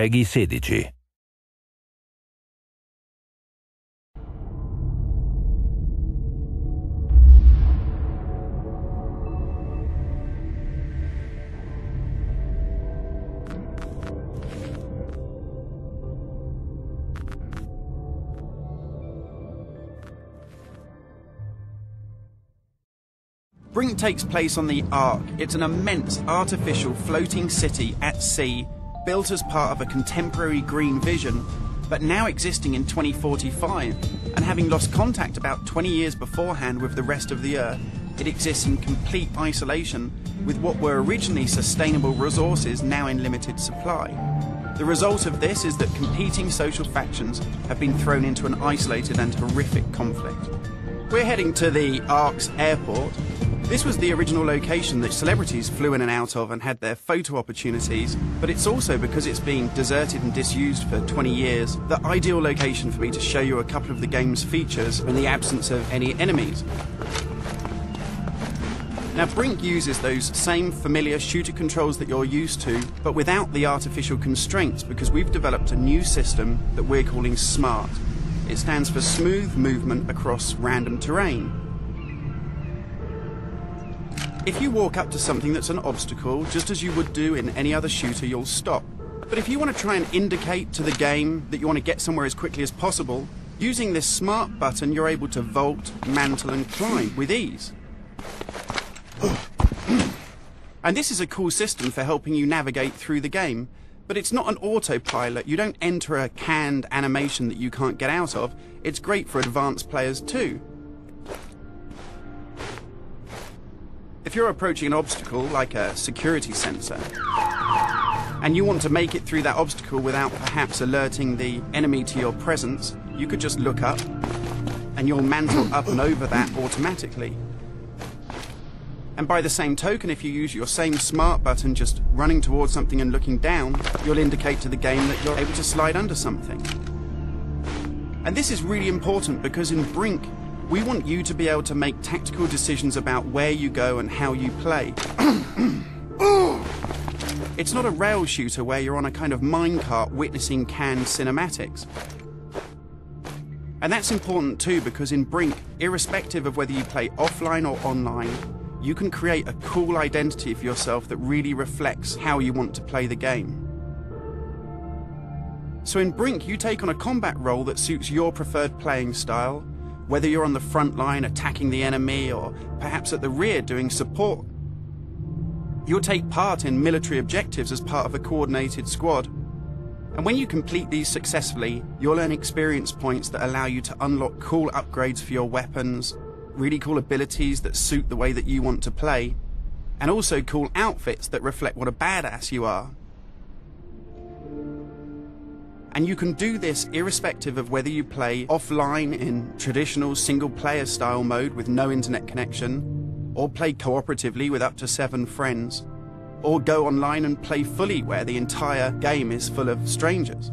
Peggy 16. Brink takes place on the Ark. It's an immense artificial floating city at sea, built as part of a contemporary green vision, but now existing in 2045, and having lost contact about 20 years beforehand with the rest of the Earth, it exists in complete isolation, with what were originally sustainable resources now in limited supply. The result of this is that competing social factions have been thrown into an isolated and horrific conflict. We're heading to the Ark's airport. This was the original location that celebrities flew in and out of and had their photo opportunities, but it's also, because it's being deserted and disused for 20 years, the ideal location for me to show you a couple of the game's features in the absence of any enemies. Now, Brink uses those same familiar shooter controls that you're used to, but without the artificial constraints, because we've developed a new system that we're calling SMART. It stands for Smooth Movement Across Random Terrain. If you walk up to something that's an obstacle, just as you would do in any other shooter, you'll stop. But if you want to try and indicate to the game that you want to get somewhere as quickly as possible, using this SMART button, you're able to vault, mantle and climb with ease. And this is a cool system for helping you navigate through the game, but it's not an autopilot. You don't enter a canned animation that you can't get out of. It's great for advanced players too. If you're approaching an obstacle, like a security sensor, and you want to make it through that obstacle without perhaps alerting the enemy to your presence, you could just look up, and you'll mantle up and over that automatically. And by the same token, if you use your same SMART button just running towards something and looking down, you'll indicate to the game that you're able to slide under something. And this is really important because in Brink, we want you to be able to make tactical decisions about where you go and how you play. It's not a rail shooter where you're on a kind of minecart witnessing canned cinematics. And that's important too, because in Brink, irrespective of whether you play offline or online, you can create a cool identity for yourself that really reflects how you want to play the game. So in Brink, you take on a combat role that suits your preferred playing style, whether you're on the front line attacking the enemy or perhaps at the rear doing support. You'll take part in military objectives as part of a coordinated squad. And when you complete these successfully, you'll earn experience points that allow you to unlock cool upgrades for your weapons, really cool abilities that suit the way that you want to play, and also cool outfits that reflect what a badass you are. And you can do this irrespective of whether you play offline in traditional single-player style mode with no internet connection, or play cooperatively with up to 7 friends, or go online and play fully where the entire game is full of strangers.